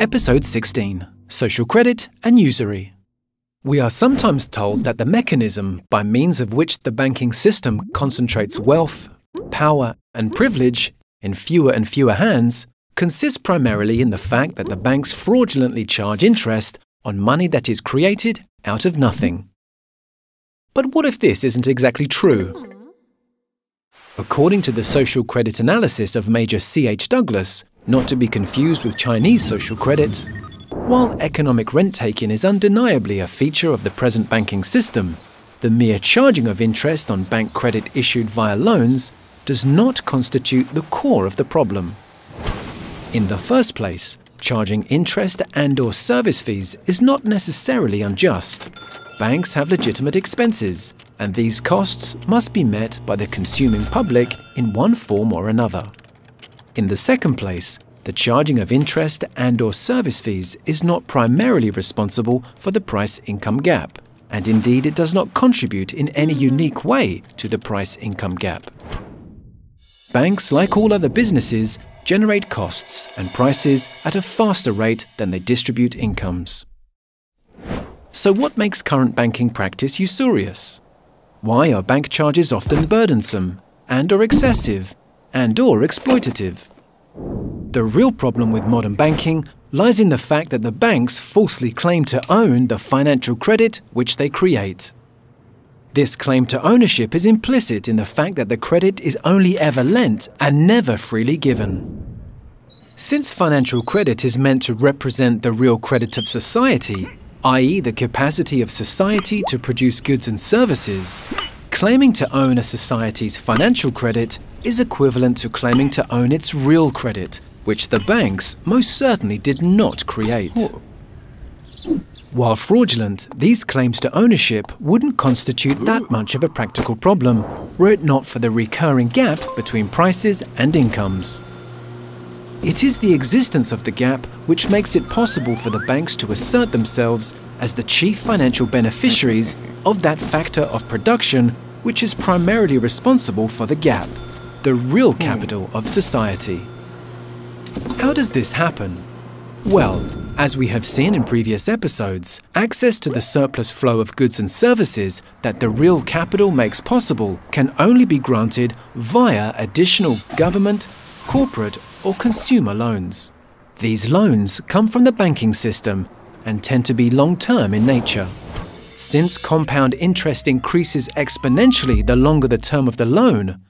Episode 16: Social Credit and Usury. We are sometimes told that the mechanism by means of which the banking system concentrates wealth, power, and privilege in fewer and fewer hands consists primarily in the fact that the banks fraudulently charge interest on money that is created out of nothing. But what if this isn't exactly true? According to the social credit analysis of Major C.H. Douglas, not to be confused with Chinese social credit, while economic rent-taking is undeniably a feature of the present banking system, the mere charging of interest on bank credit issued via loans does not constitute the core of the problem. In the first place, charging interest and/or service fees is not necessarily unjust. Banks have legitimate expenses, and these costs must be met by the consuming public in one form or another. In the second place, the charging of interest and/or service fees is not primarily responsible for the price-income gap, and indeed it does not contribute in any unique way to the price-income gap. Banks, like all other businesses, generate costs and prices at a faster rate than they distribute incomes. So what makes current banking practice usurious? Why are bank charges often burdensome and/or excessive and/or exploitative? The real problem with modern banking lies in the fact that the banks falsely claim to own the financial credit which they create. This claim to ownership is implicit in the fact that the credit is only ever lent and never freely given. Since financial credit is meant to represent the real credit of society, i.e. the capacity of society to produce goods and services, claiming to own a society's financial credit is equivalent to claiming to own its real credit, which the banks most certainly did not create. While fraudulent, these claims to ownership wouldn't constitute that much of a practical problem were it not for the recurring gap between prices and incomes. It is the existence of the gap which makes it possible for the banks to assert themselves as the chief financial beneficiaries of that factor of production which is primarily responsible for the gap, the real capital of society. How does this happen? Well, as we have seen in previous episodes, access to the surplus flow of goods and services that the real capital makes possible can only be granted via additional government, corporate, or consumer loans. These loans come from the banking system and tend to be long-term in nature. Since compound interest increases exponentially the longer the term of the loan,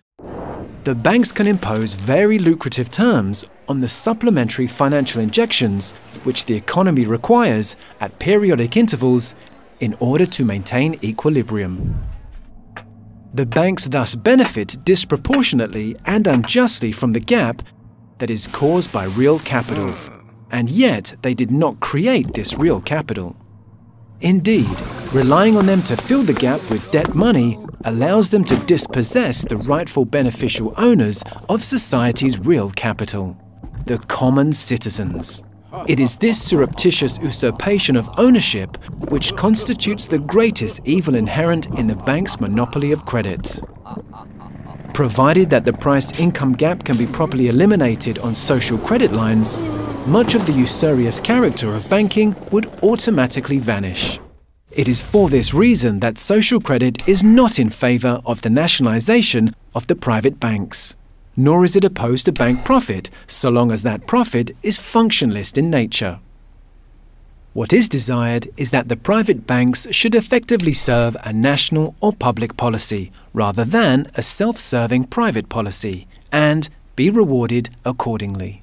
the banks can impose very lucrative terms on the supplementary financial injections which the economy requires at periodic intervals in order to maintain equilibrium. The banks thus benefit disproportionately and unjustly from the gap that is caused by real capital, and yet they did not create this real capital. Indeed, relying on them to fill the gap with debt money allows them to dispossess the rightful beneficial owners of society's real capital, the common citizens. It is this surreptitious usurpation of ownership which constitutes the greatest evil inherent in the bank's monopoly of credit. Provided that the price-income gap can be properly eliminated on social credit lines, much of the usurious character of banking would automatically vanish. It is for this reason that social credit is not in favour of the nationalisation of the private banks, nor is it opposed to bank profit so long as that profit is functionalist in nature. What is desired is that the private banks should effectively serve a national or public policy rather than a self-serving private policy, and be rewarded accordingly.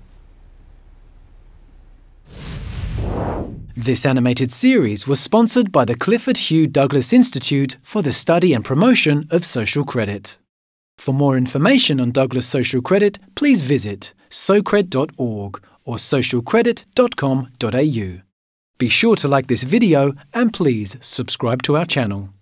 This animated series was sponsored by the Clifford Hugh Douglas Institute for the Study and Promotion of Social Credit. For more information on Douglas Social Credit, please visit socred.org or socialcredit.com.au. Be sure to like this video and please subscribe to our channel.